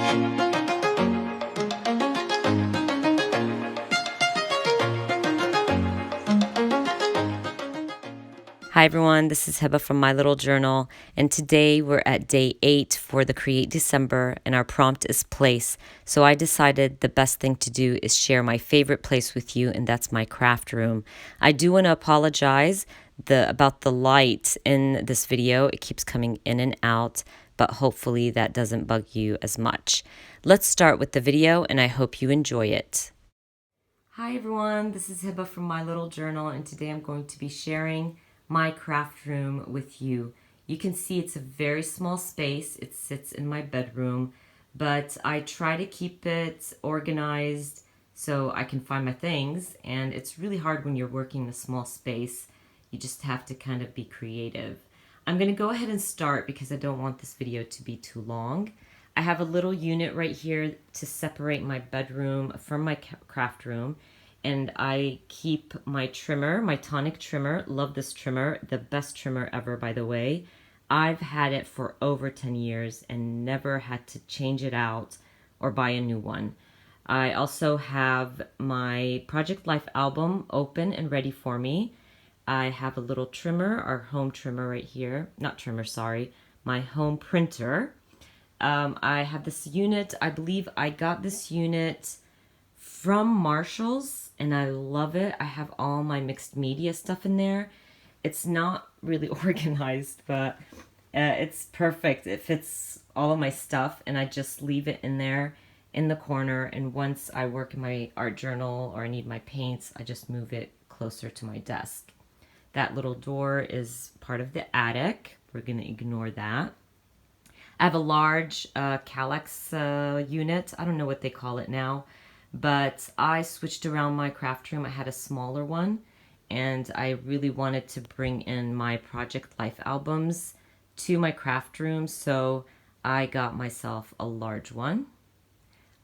Hi everyone, this is Heba from My Little Journal, and today we're at day 8 for the Create December, and our prompt is place. So I decided the best thing to do is share my favorite place with you, and that's my craft room. I do want to apologize about the light in this video. It keeps coming in and out, but hopefully that doesn't bug you as much. Let's start with the video, and I hope you enjoy it. Hi everyone, this is Heba from My Little Journal, and today I'm going to be sharing my craft room with you. You can see it's a very small space. It sits in my bedroom, but I try to keep it organized so I can find my things, and it's really hard when you're working in a small space. You just have to kind of be creative. I'm going to go ahead and start because I don't want this video to be too long. I have a little unit right here to separate my bedroom from my craft room. And I keep my trimmer, my tonic trimmer. Love this trimmer. The best trimmer ever, by the way. I've had it for over 10 years and never had to change it out or buy a new one. I also have my Project Life album open and ready for me. I have a little trimmer, our home trimmer right here. Not trimmer, sorry. My home printer. I have this unit. I believe I got this unit from Marshall's, and I love it. I have all my mixed media stuff in there. It's not really organized, but it's perfect. It fits all of my stuff, and I just leave it in there in the corner. And once I work in my art journal or I need my paints, I just move it closer to my desk. That little door is part of the attic. We're going to ignore that. I have a large Calyx unit. I don't know what they call it now. But I switched around my craft room. I had a smaller one, and I really wanted to bring in my Project Life albums to my craft room, so I got myself a large one.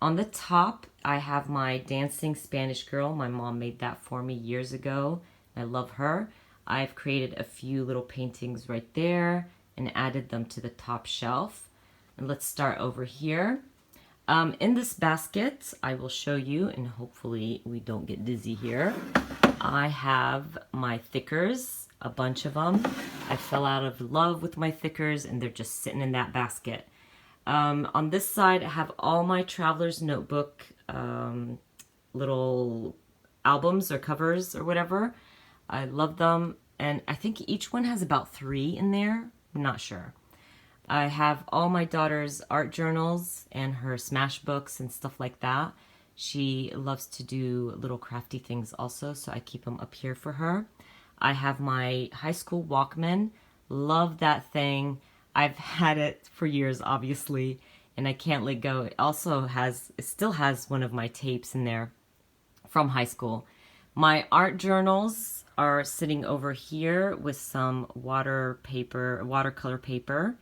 On the top, I have my Dancing Spanish Girl. My mom made that for me years ago. I love her. I've created a few little paintings right there and added them to the top shelf. And let's start over here. In this basket, I will show you, and hopefully we don't get dizzy here. I have my thickers, a bunch of them. I fell out of love with my thickers, and they're just sitting in that basket. On this side, I have all my Traveler's Notebook little albums or covers or whatever. I love them, and I think each one has about 3 in there. I'm not sure. I have all my daughter's art journals and her smash books and stuff like that. She loves to do little crafty things also, so I keep them up here for her. I have my high school Walkman. Love that thing. I've had it for years, obviously, and I can't let go. It still has one of my tapes in there from high school. My art journals are sitting over here with some watercolor paper.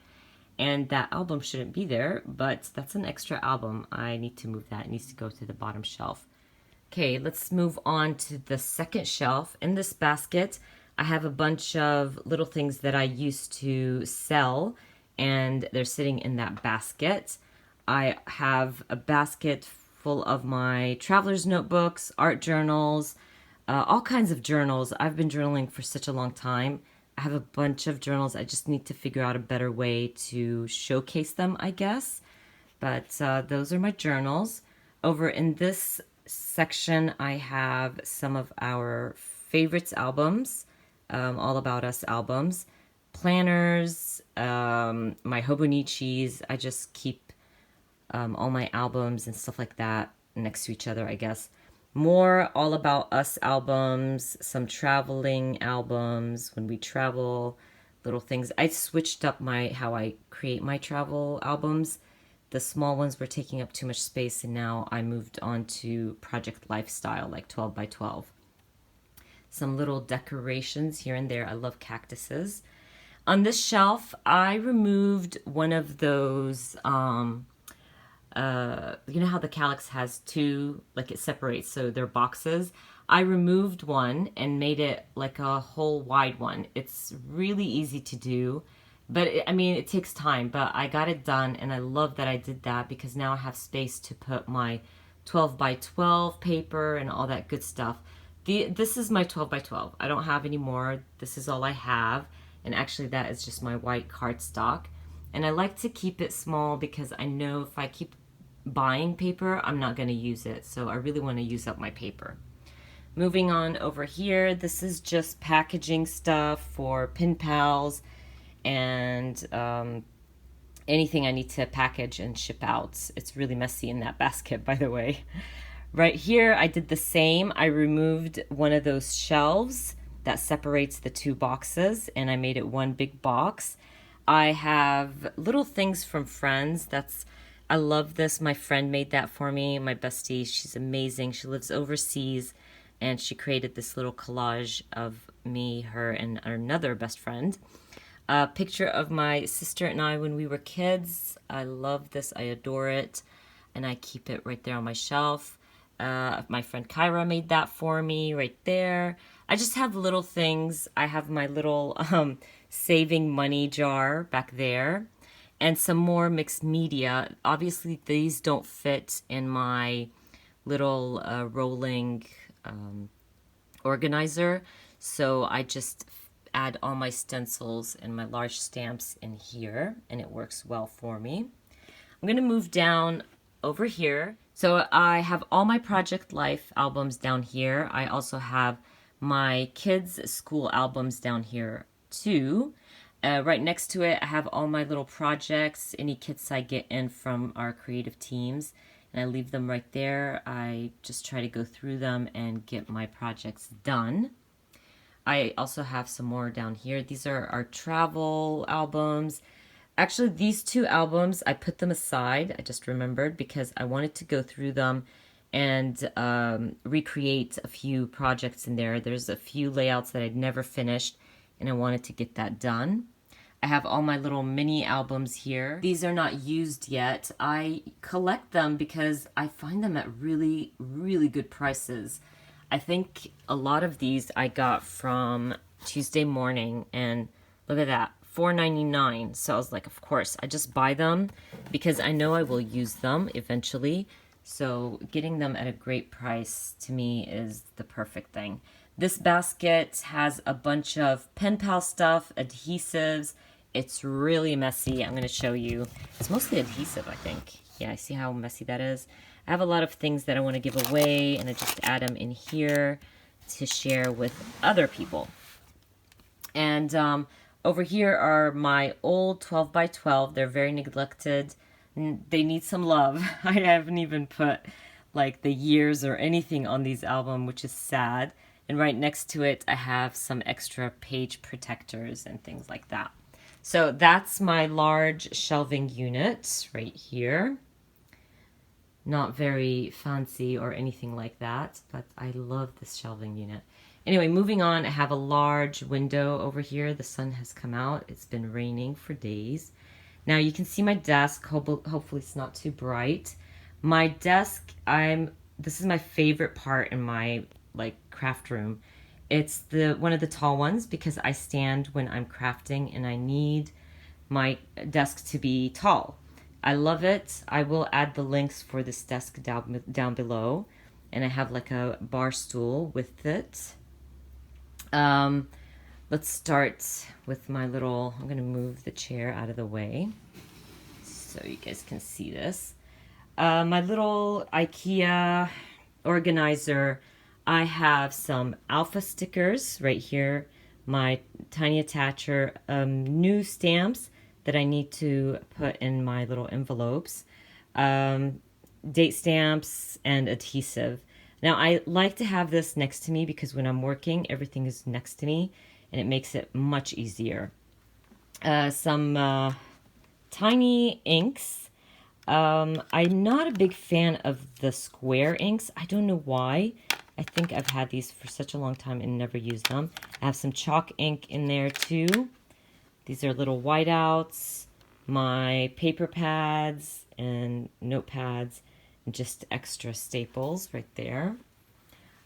And that album shouldn't be there, but that's an extra album. I need to move that. It needs to go to the bottom shelf. Okay, let's move on to the second shelf. In this basket, I have a bunch of little things that I used to sell, and they're sitting in that basket. I have a basket full of my traveler's notebooks, art journals, all kinds of journals. I've been journaling for such a long time. I have a bunch of journals. I just need to figure out a better way to showcase them, I guess. But those are my journals. Over in this section, I have some of our favorites albums, All About Us albums, planners, my Hobonichis. I just keep all my albums and stuff like that next to each other, I guess. More All About Us albums, some traveling albums when we travel, little things. I switched up how I create my travel albums. The small ones were taking up too much space, and now I moved on to Project Lifestyle, like 12 by 12. Some little decorations here and there. I love cactuses. On this shelf, I removed one of those you know how the Calyx has 2, like it separates, so they're boxes. I removed one and made it like a whole wide one. It's really easy to do, But I mean, it takes time, but I got it done, and I love that I did that because now I have space to put my 12 by 12 paper and all that good stuff. This is my 12 by 12. I don't have any more. This is all I have. And actually that is just my white cardstock. And I like to keep it small because I know if I keep buying paper, I'm not going to use it. So I really want to use up my paper. Moving on over here, this is just packaging stuff for pen pals and anything I need to package and ship out. It's really messy in that basket, by the way. Right here, I did the same. I removed one of those shelves that separates the two boxes, and I made it one big box. I have little things from friends. I love this. My friend made that for me, my bestie. She's amazing. She lives overseas, and she created this little collage of me, her, and another best friend. A picture of my sister and I when we were kids. I love this. I adore it, and I keep it right there on my shelf. My friend Kyra made that for me right there. I just have little things. I have my little saving money jar back there and some more mixed media. Obviously, these don't fit in my little rolling organizer, so I just add all my stencils and my large stamps in here, and it works well for me. I'm going to move down over here. So I have all my Project Life albums down here. I also have my kids' school albums down here too. Right next to it, I have all my little projects, any kits I get in from our creative teams, and I leave them right there. I just try to go through them and get my projects done. I also have some more down here. These are our travel albums. Actually, these two albums, I put them aside, I just remembered, because I wanted to go through them and recreate a few projects in there. There's a few layouts that I'd never finished, and I wanted to get that done. I have all my little mini albums here. These are not used yet. I collect them because I find them at really, really good prices. I think a lot of these I got from Tuesday Morning, and look at that. $4.99. So I was like, of course, I just buy them because I know I will use them eventually. So getting them at a great price to me is the perfect thing. This basket has a bunch of pen pal stuff, adhesives. It's really messy. I'm going to show you. It's mostly adhesive, I think. Yeah, I see how messy that is. I have a lot of things that I want to give away, and I just add them in here to share with other people. And over here are my old 12 by 12. They're very neglected. They need some love. I haven't even put like the years or anything on these albums, which is sad. And right next to it, I have some extra page protectors and things like that. So that's my large shelving unit right here. Not very fancy or anything like that, but I love this shelving unit. Anyway, moving on, I have a large window over here. The sun has come out. It's been raining for days. Now you can see my desk. Hopefully it's not too bright. My desk, this is my favorite part in my craft room. It's one of the tall ones because I stand when I'm crafting and I need my desk to be tall. I love it. I will add the links for this desk down below, and I have like a bar stool with it. Let's start with my little, I'm going to move the chair out of the way so you guys can see this. My little IKEA organizer, I have some alpha stickers right here, my tiny attacher, new stamps that I need to put in my little envelopes, date stamps, and adhesive. Now, I like to have this next to me because when I'm working, everything is next to me, and it makes it much easier. Some tiny inks. I'm not a big fan of the square inks. I don't know why. I think I've had these for such a long time and never used them. I have some chalk ink in there too. These are little whiteouts, my paper pads and notepads, and just extra staples right there.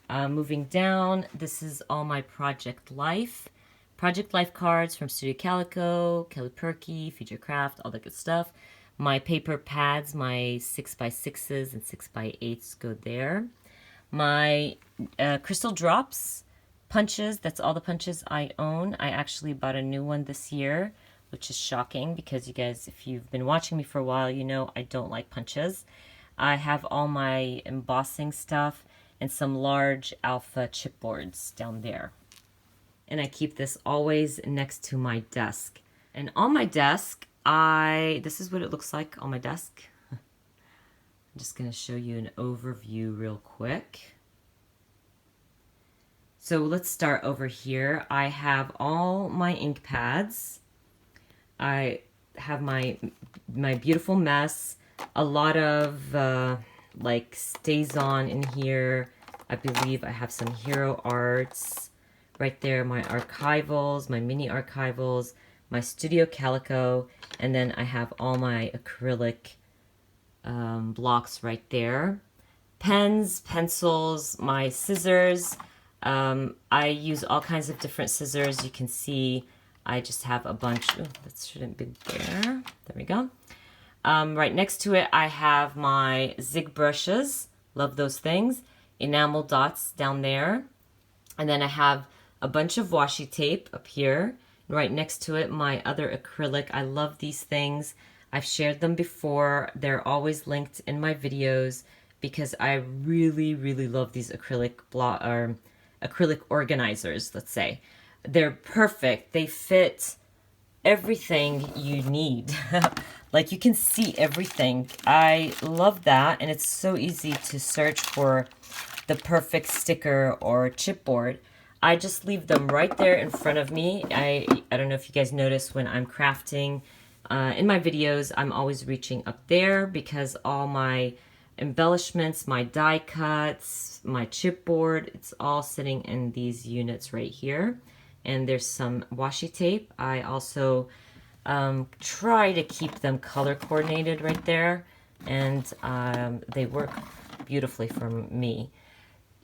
Moving down, this is all my Project Life Project Life cards from Studio Calico, Kelly Perky, Future Craft, all that good stuff. My paper pads, my 6x6s and 6x8s go there. My crystal drops, punches, that's all the punches I own. I actually bought a new one this year, which is shocking because you guys, if you've been watching me for a while, you know I don't like punches. I have all my embossing stuff and some large alpha chipboards down there. And I keep this always next to my desk. And on my desk, this is what it looks like on my desk. I'm just going to show you an overview real quick. So let's start over here. I have all my ink pads. I have my beautiful mess. A lot of like stays on in here. I believe I have some hero arts. Right there, my archivals, my mini archivals, my Studio Calico, and then I have all my acrylic blocks right there. Pens, pencils, my scissors. I use all kinds of different scissors. You can see I just have a bunch. Oh, that shouldn't be there. There we go. Right next to it, I have my zig brushes. Love those things. Enamel dots down there. And then I have a bunch of washi tape up here. Right next to it, my other acrylic. I love these things. I've shared them before. They're always linked in my videos because I really, really love these acrylic organizers, let's say. They're perfect. They fit everything you need. Like you can see everything. I love that, and it's so easy to search for the perfect sticker or chipboard. I just leave them right there in front of me. I don't know if you guys notice when I'm crafting in my videos, I'm always reaching up there because all my embellishments, my die cuts, my chipboard, it's all sitting in these units right here. And there's some washi tape. I also try to keep them color coordinated right there, and they work beautifully for me.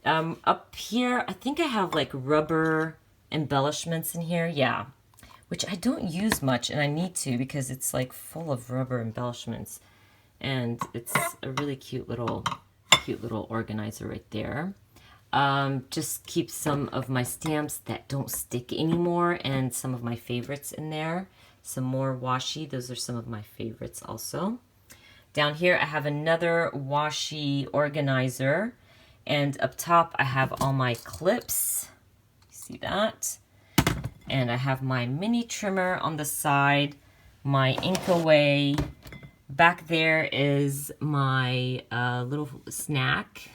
Up here, I think I have like rubber embellishments in here. Yeah, which I don't use much, and I need to because it's like full of rubber embellishments, and it's a really cute little organizer right there. Just keep some of my stamps that don't stick anymore and some of my favorites in there. Some more washi. Those are some of my favorites also. Down here, I have another washi organizer. And up top, I have all my clips. See that? And I have my mini trimmer on the side, my ink away. Back there is my little snack.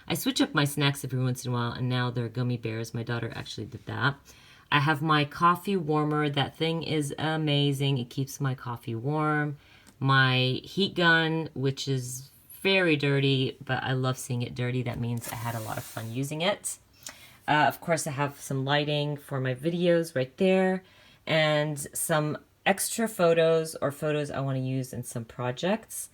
I switch up my snacks every once in a while, and now they're gummy bears. My daughter actually did that. I have my coffee warmer. That thing is amazing. It keeps my coffee warm. My heat gun, which is very dirty, but I love seeing it dirty. That means I had a lot of fun using it. Of course, I have some lighting for my videos right there, and some extra photos or photos I want to use in some projects.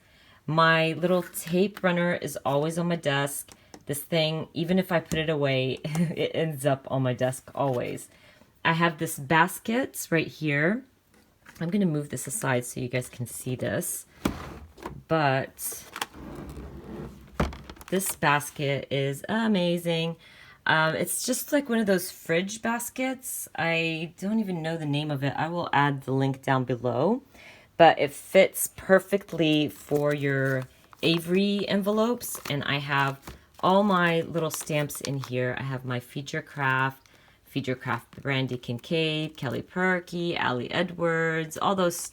My little tape runner is always on my desk. This thing, even if I put it away, it ends up on my desk always. I have this basket right here. I'm going to move this aside so you guys can see this. But this basket is amazing. It's just like one of those fridge baskets. I don't even know the name of it. I will add the link down below. But it fits perfectly for your Avery envelopes. And I have all my little stamps in here. I have my Future Craft Brandy Kincaid, Kelly Perky, Ali Edwards. All those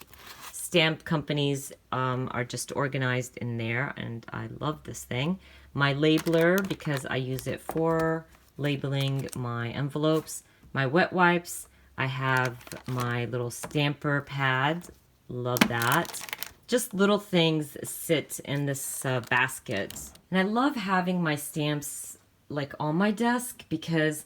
stamp companies are just organized in there. And I love this thing. My labeler, because I use it for labeling my envelopes. My wet wipes. I have my little stamper pad. Love that. Just little things sit in this basket. And I love having my stamps like on my desk because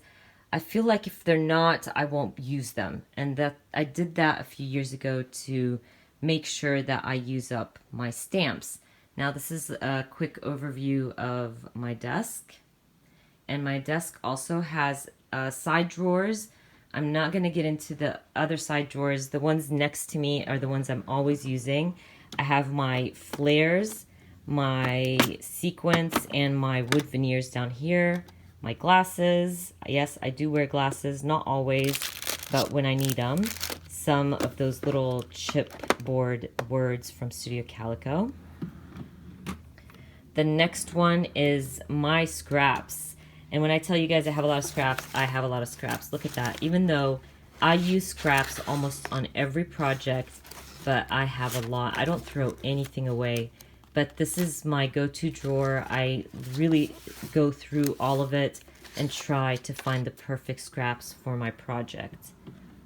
I feel like if they're not, I won't use them. And that I did that a few years ago to make sure that I use up my stamps. Now this is a quick overview of my desk. And my desk also has side drawers I'm not going to get into the other side drawers. The ones next to me are the ones I'm always using. I have my flares, my sequins, and my wood veneers down here. My glasses. Yes, I do wear glasses, not always, but when I need them. Some of those little chipboard words from Studio Calico. The next one is my scraps. And when I tell you guys I have a lot of scraps, I have a lot of scraps. Look at that. Even though I use scraps almost on every project, but I have a lot. I don't throw anything away. But this is my go-to drawer. I really go through all of it and try to find the perfect scraps for my project.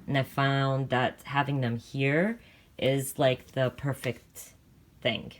And I found that having them here is like the perfect thing.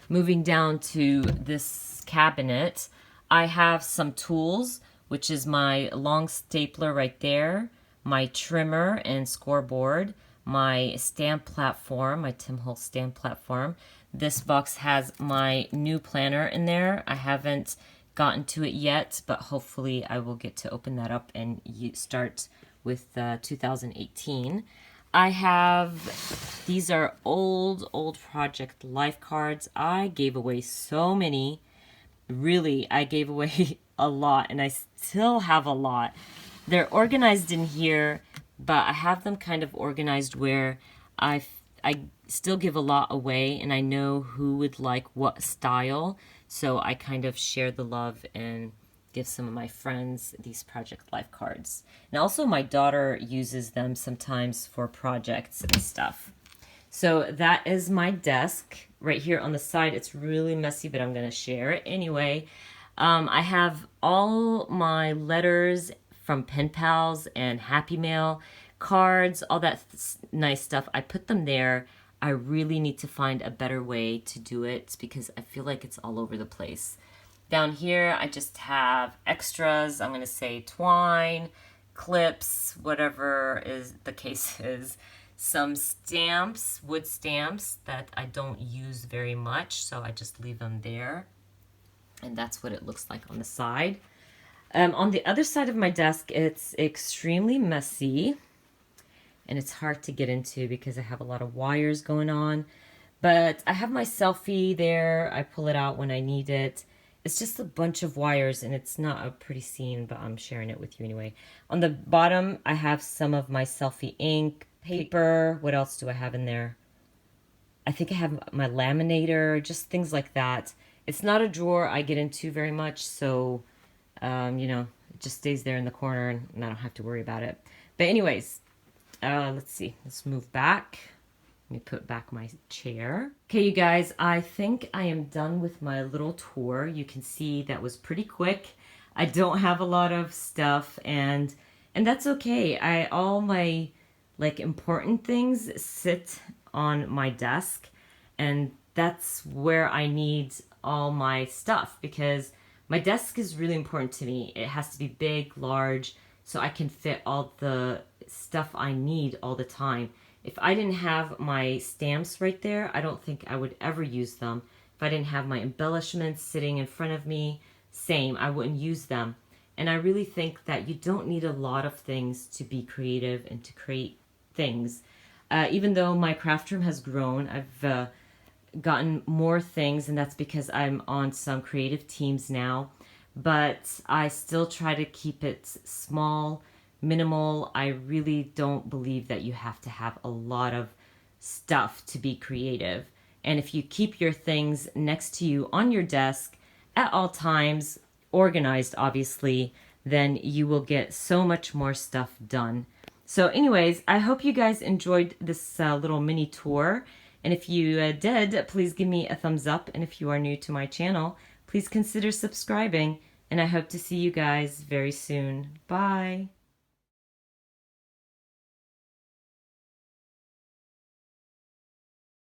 Moving down to this cabinet, I have some tools, which is my long stapler right there, my trimmer and scoreboard, my stamp platform, my Tim Holtz stamp platform. This box has my new planner in there. I haven't gotten to it yet, but hopefully I will get to open that up and start with 2018. I have, these are old project life cards. I gave away so many. Really, I gave away a lot, and I still have a lot. They're organized in here, but I have them kind of organized where I still give a lot away, and I know who would like what style, so I kind of share the love and give some of my friends these project life cards. And also my daughter uses them sometimes for projects and stuff. So that is my desk right here on the side. It's really messy, but I'm gonna share it anyway. I have all my letters from Pen Pals and Happy Mail, cards, all that nice stuff. I put them there. I really need to find a better way to do it because I feel like it's all over the place. Down here, I just have extras. I'm going to say twine, clips, whatever is the case is. Some stamps, wood stamps that I don't use very much, so I just leave them there. And that's what it looks like on the side. On the other side of my desk, it's extremely messy. And it's hard to get into because I have a lot of wires going on. But I have my selfie there. I pull it out when I need it. It's just a bunch of wires, and it's not a pretty scene, but I'm sharing it with you anyway. On the bottom, I have some of my selfie ink, paper. What else do I have in there? I think I have my laminator, just things like that. It's not a drawer I get into very much, so, you know, it just stays there in the corner, and I don't have to worry about it. But anyways, let's see. Let's move back. Let me put back my chair. Okay, you guys, I think I am done with my little tour. You can see that was pretty quick. I don't have a lot of stuff, and that's okay. All my like important things sit on my desk, and that's where I need all my stuff because my desk is really important to me. It has to be big, large, so I can fit all the stuff I need all the time. If I didn't have my stamps right there, I don't think I would ever use them. If I didn't have my embellishments sitting in front of me, same, I wouldn't use them. And I really think that you don't need a lot of things to be creative and to create things. Even though my craft room has grown, I've gotten more things, and that's because I'm on some creative teams now. But I still try to keep it small, minimal. I really don't believe that you have to have a lot of stuff to be creative. And if you keep your things next to you on your desk at all times, organized obviously, then you will get so much more stuff done. So anyways, I hope you guys enjoyed this little mini tour. And if you did, please give me a thumbs up. And if you are new to my channel, please consider subscribing. And I hope to see you guys very soon. Bye.